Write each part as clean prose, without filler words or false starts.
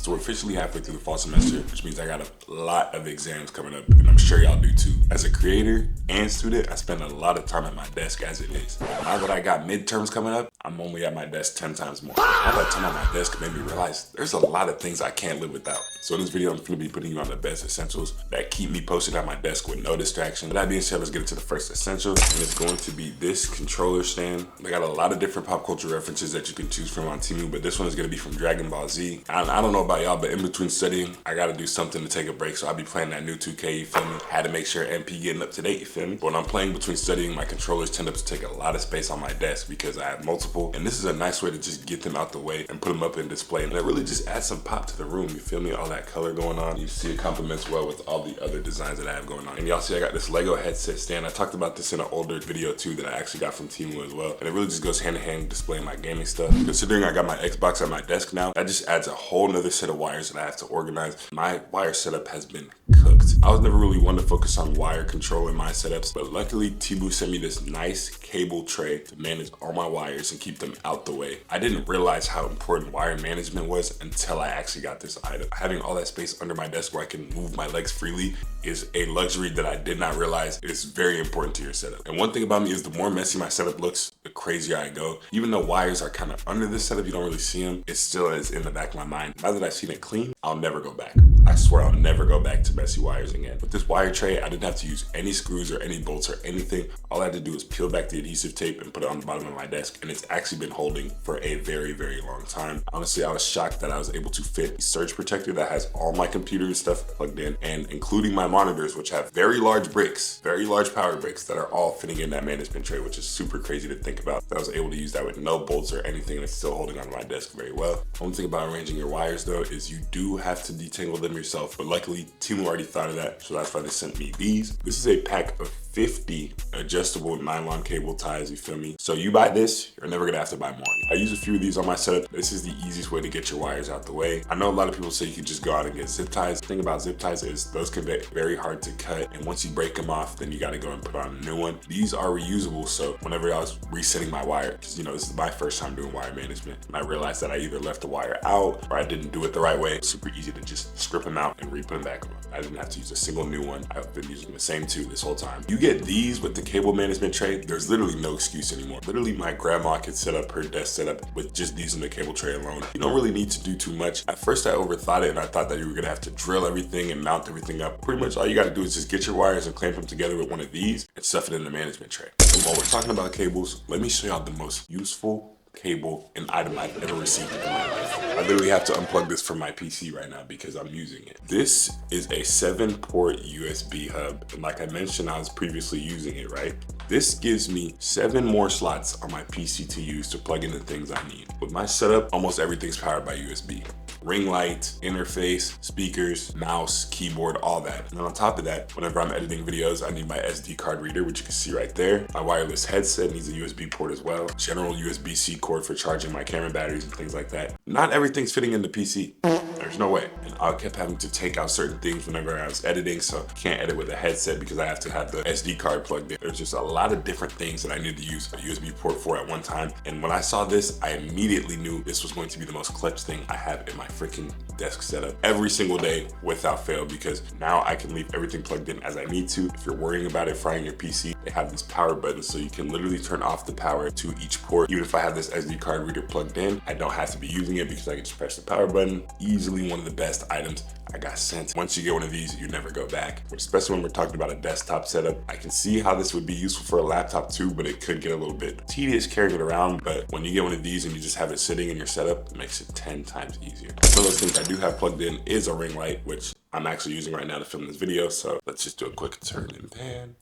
So we're officially halfway through the fall semester, which means I got a lot of exams coming up, and I'm sure y'all do too. As a creator and student, I spend a lot of time at my desk as it is. Now that I got midterms coming up, I'm only at my desk 10 times more. All that time at my desk made me realize there's a lot of things I can't live without. So in this video, I'm going to be putting you on the best essentials that keep me posted at my desk with no distraction. With that being said, let's get into the first essential, and it's going to be this controller stand. They got a lot of different pop culture references that you can choose from on Temu, but this one is going to be from Dragon Ball Z. I don't know about y'all, but in between studying, I got to do something to take a break, so I'll be playing that new 2K, you feel me? Had to make sure MP getting up to date, you feel me? But when I'm playing between studying, my controllers tend to take a lot of space on my desk because I have multiple, and this is a nice way to just get them out the way and put them up in display, and it really just adds some pop to the room, you feel me? All that color going on, you see it complements well with all the other designs that I have going on. And y'all see I got this Lego headset stand. I talked about this in an older video too that I actually got from Temu as well, and it really just goes hand in hand displaying my gaming stuff. Considering I got my Xbox at my desk now, that just adds a whole nother set of wires that I have to organize. My wire setup has been cooked. I was never really one to focus on wire control in my setups, but luckily Temu sent me this nice cable tray to manage all my wires and keep them out the way. I didn't realize how important wire management was until I actually got this item. Having all that space under my desk where I can move my legs freely is a luxury that I did not realize is very important to your setup. And one thing about me is the more messy my setup looks, the crazier I go. Even though wires are kind of under this setup, you don't really see them, it still is in the back of my mind. Now that I've seen it clean, I'll never go back. I swear I'll never go back to messy wires again. With this wire tray, I didn't have to use any screws or any bolts or anything. All I had to do was peel back the adhesive tape and put it on the bottom of my desk, and it's actually been holding for a very, very long time. Honestly, I was shocked that I was able to fit a surge protector that has all my computer and stuff plugged in, and including my monitors, which have very large bricks, very large power bricks that are all fitting in that management tray, which is super crazy to think about. That I was able to use that with no bolts or anything, and it's still holding onto my desk very well. One thing about arranging your wires though is you do have to detangle them yourself, but luckily Temu already thought of that, so that's why they sent me these. This is a pack of 50 adjustable nylon cable ties, you feel me? So you buy this, you're never gonna have to buy more. I use a few of these on my setup. This is the easiest way to get your wires out the way. I know a lot of people say you can just go out and get zip ties. The thing about zip ties is those can be very hard to cut, and once you break them off, then you gotta go and put on a new one. These are reusable, so whenever I was resetting my wire, because you know, this is my first time doing wire management, and I realized that I either left the wire out or I didn't do it the right way. It's super easy to just strip them out and re-put them back on. I didn't have to use a single new one. I've been using the same two this whole time. You get these with the cable management tray, there's literally no excuse anymore. Literally, my grandma could set up her desk setup with just these in the cable tray alone. You don't really need to do too much. At first, I overthought it, and I thought that you were gonna have to drill everything and mount everything up. Pretty much all you gotta do is just get your wires and clamp them together with one of these and stuff it in the management tray. And while we're talking about cables, let me show y'all the most useful cable and item I've ever received in my life. I literally have to unplug this from my PC right now because I'm using it. This is a 7-port USB hub, and like I mentioned, I was previously using it, right? This gives me 7 more slots on my PC to use to plug in the things I need. With my setup, almost everything's powered by USB. Ring light, interface, speakers, mouse, keyboard, all that. And on top of that, whenever I'm editing videos, I need my SD card reader, which you can see right there. My wireless headset needs a USB port as well. General USB-C cord for charging my camera batteries and things like that. Not everything's fitting in the PC. There's no way. And I kept having to take out certain things whenever I was editing, so I can't edit with a headset because I have to have the SD card plugged in. There's just a lot of different things that I need to use a USB port for at one time. And when I saw this, I immediately knew this was going to be the most clutch thing I have in my freaking desk setup every single day without fail, because now I can leave everything plugged in as I need to. If you're worrying about it frying your PC, they have this power button so you can literally turn off the power to each port. Even if I have this SD card reader plugged in, I don't have to be using it because I can just press the power button. Easily one of the best items I got sent. Once you get one of these, you never go back, especially when we're talking about a desktop setup. I can see how this would be useful for a laptop too, but it could get a little bit tedious carrying it around. But when you get one of these and you just have it sitting in your setup, it makes it 10 times easier. One of those things I do have plugged in is a ring light, which I'm actually using right now to film this video. So let's just do a quick turn and pan.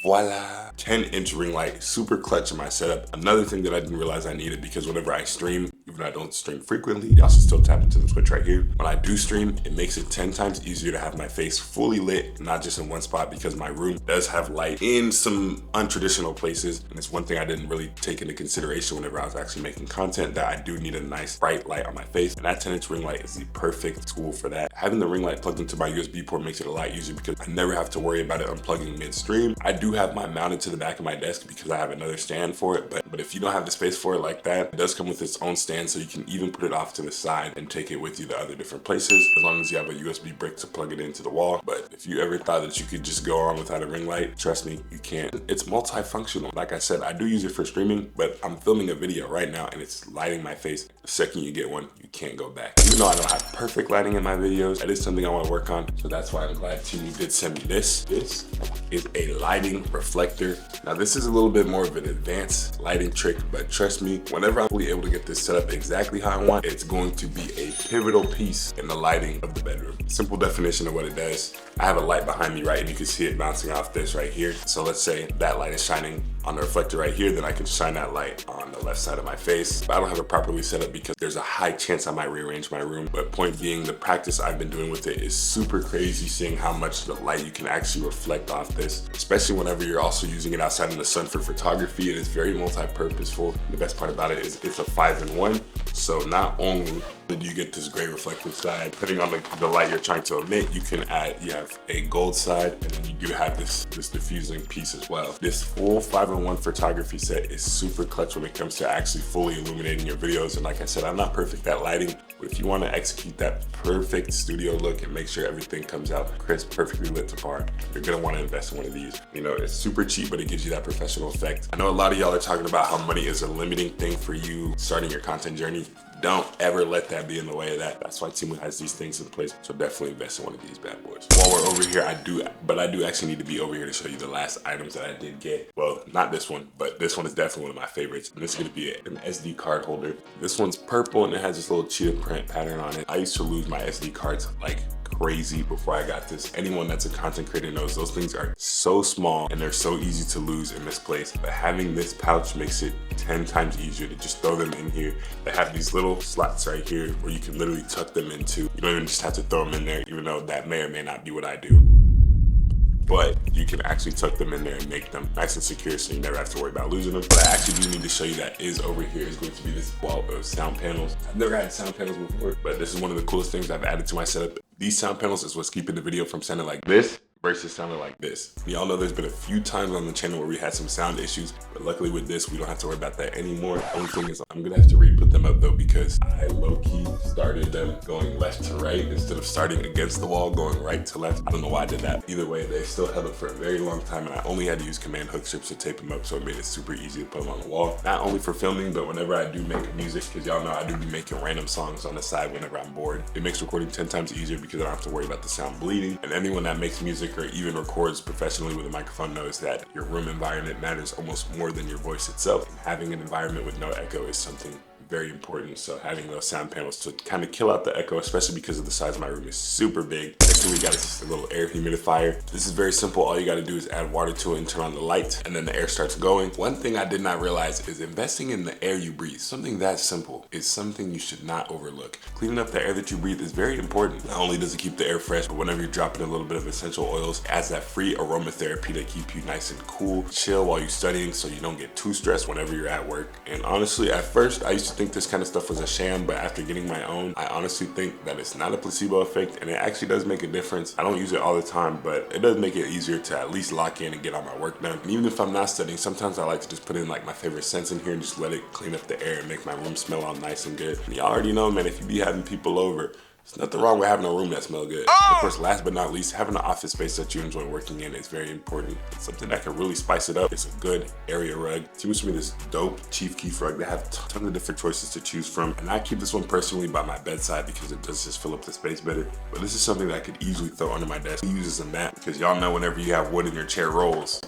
Voila, 10-inch ring light, super clutch in my setup. Another thing that I didn't realize I needed, because whenever I stream, even though I don't stream frequently, y'all should still tap into the switch right here. When I do stream, it makes it 10 times easier to have my face fully lit, not just in one spot, because my room does have light in some untraditional places. And it's one thing I didn't really take into consideration whenever I was actually making content, that I do need a nice bright light on my face. And that 10-inch ring light is the perfect tool for that. Having the ring light plugged into my USB port makes it a lot easier because I never have to worry about it unplugging midstream. I do have mine mounted to the back of my desk because I have another stand for it, but But if you don't have the space for it like that, it does come with its own stand, so you can even put it off to the side and take it with you to other different places, as long as you have a USB brick to plug it into the wall. But if you ever thought that you could just go on without a ring light, trust me, you can't. It's multifunctional. Like I said, I do use it for streaming, but I'm filming a video right now and it's lighting my face. The second you get one, you can't go back. Even though I don't have perfect lighting in my videos, that is something I want to work on. So that's why I'm glad Temu did send me this. This is a lighting reflector. Now this is a little bit more of an advanced lighting trick, but trust me, whenever I'm fully able to get this set up exactly how I want, it's going to be a pivotal piece in the lighting of the bedroom. Simple definition of what it does. I have a light behind me, right? And you can see it bouncing off this right here. So let's say that light is shining on the reflector right here, then I can shine that light on the left side of my face. But I don't have it properly set up because there's a high chance I might rearrange my room. But point being, the practice I've been doing with it is super crazy, seeing how much the light you can actually reflect off this, especially whenever you're also using it outside in the sun for photography. It is very multi-purposeful. The best part about it is it's a 5-in-1. So not only do you get this gray reflective side, depending on the light you're trying to emit, you can add, you have a gold side, and then you do have this diffusing piece as well. This full 5-in-1 photography set is super clutch when it comes to actually fully illuminating your videos. And like I said, I'm not perfect at lighting, but if you want to execute that perfect studio look and make sure everything comes out crisp, perfectly lit to par, you're gonna want to invest in one of these. You know, it's super cheap, but it gives you that professional effect. I know a lot of y'all are talking about how money is a limiting thing for you starting your content journey. Don't ever let that be in the way of that. That's why Temu has these things in place. So definitely invest in one of these bad boys. While we're over here, I do actually need to be over here to show you the last items that I did get. Well, not this one, but this one is definitely one of my favorites. And this is gonna be an SD card holder. This one's purple and it has this little cheetah print pattern on it. I used to lose my SD cards like crazy before I got this. Anyone that's a content creator knows those things are so small and they're so easy to lose and misplace. But having this pouch makes it 10 times easier to just throw them in here. They have these little slots right here where you can literally tuck them into. You don't even just have to throw them in there, even though that may or may not be what I do. But you can actually tuck them in there and make them nice and secure so you never have to worry about losing them. But I actually do need to show you that is over here is going to be this wall of sound panels. I've never had sound panels before, but this is one of the coolest things I've added to my setup. These sound panels is what's keeping the video from sounding like this versus sounding like this. Y'all know there's been a few times on the channel where we had some sound issues, but luckily with this, we don't have to worry about that anymore. The only thing is I'm gonna have to re-put them up though, because I low-key started them going left to right instead of starting against the wall, going right to left. I don't know why I did that. Either way, they still held up for a very long time, and I only had to use command hook strips to tape them up, so it made it super easy to put them on the wall. Not only for filming, but whenever I do make music, because y'all know I do be making random songs on the side whenever I'm bored. It makes recording 10 times easier because I don't have to worry about the sound bleeding. And anyone that makes music or even records professionally with a microphone knows that your room environment matters almost more than your voice itself. And having an environment with no echo is something very important. So having those sound panels to kind of kill out the echo, especially because of the size of my room is super big. Next thing we got is just a little air humidifier. This is very simple. All you got to do is add water to it and turn on the light, and then the air starts going. One thing I did not realize is investing in the air you breathe. Something that simple is something you should not overlook. Cleaning up the air that you breathe is very important. Not only does it keep the air fresh, but whenever you're dropping a little bit of essential oils, it adds that free aromatherapy to keep you nice and cool, chill while you're studying, so you don't get too stressed whenever you're at work. And honestly, at first, I used to think this kind of stuff was a sham, but after getting my own, I honestly think that it's not a placebo effect, and it actually does make a difference. I don't use it all the time, but it does make it easier to at least lock in and get all my work done. And even if I'm not studying, sometimes I like to just put in like my favorite scents in here and just let it clean up the air and make my room smell all nice and good. And y'all already know, man, if you be having people over, there's nothing wrong with having a room that smells good. Of course, last but not least, having an office space that you enjoy working in is very important. It's something that can really spice it up. It's a good area rug. Temu sent me this dope Chief Keef rug that have tons of different choices to choose from. And I keep this one personally by my bedside because it does just fill up the space better. But this is something that I could easily throw under my desk. I use as a mat because y'all know whenever you have wood in your chair rolls,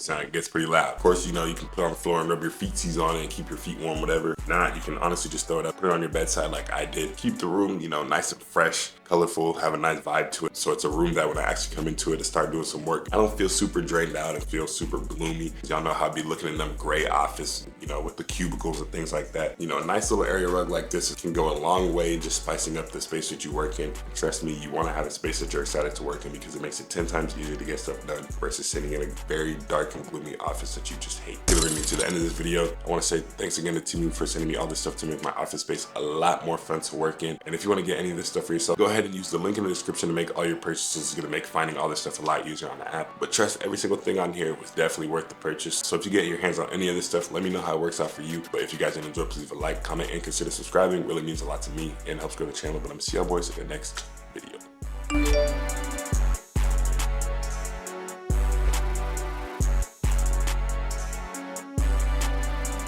it gets pretty loud. Of course, you know, you can put it on the floor and rub your feetsies on it and keep your feet warm, whatever. If not, you can honestly just throw it up, put it on your bedside like I did. Keep the room, you know, nice and fresh, colorful, have a nice vibe to it. So it's a room that when I actually come into it to start doing some work, I don't feel super drained out and feel super gloomy. Y'all know how I be looking in them gray office, you know, with the cubicles and things like that. You know, a nice little area rug like this can go a long way just spicing up the space that you work in. And trust me, you want to have a space that you're excited to work in because it makes it 10 times easier to get stuff done versus sitting in a very dark and gloomy office that you just hate. Delivering me to the end of this video, I want to say thanks again to Temu for sending me all this stuff to make my office space a lot more fun to work in. And if you want to get any of this stuff for yourself, go ahead and use the link in the description to make all your purchases. It's going to make finding all this stuff a lot easier on the app. But trust, every single thing on here was definitely worth the purchase. So if you get your hands on any of this stuff, let me know how it works out for you. But if you guys did enjoy, please leave a like, comment, and consider subscribing. It really means a lot to me and helps grow the channel. But I'm gonna see y'all boys in the next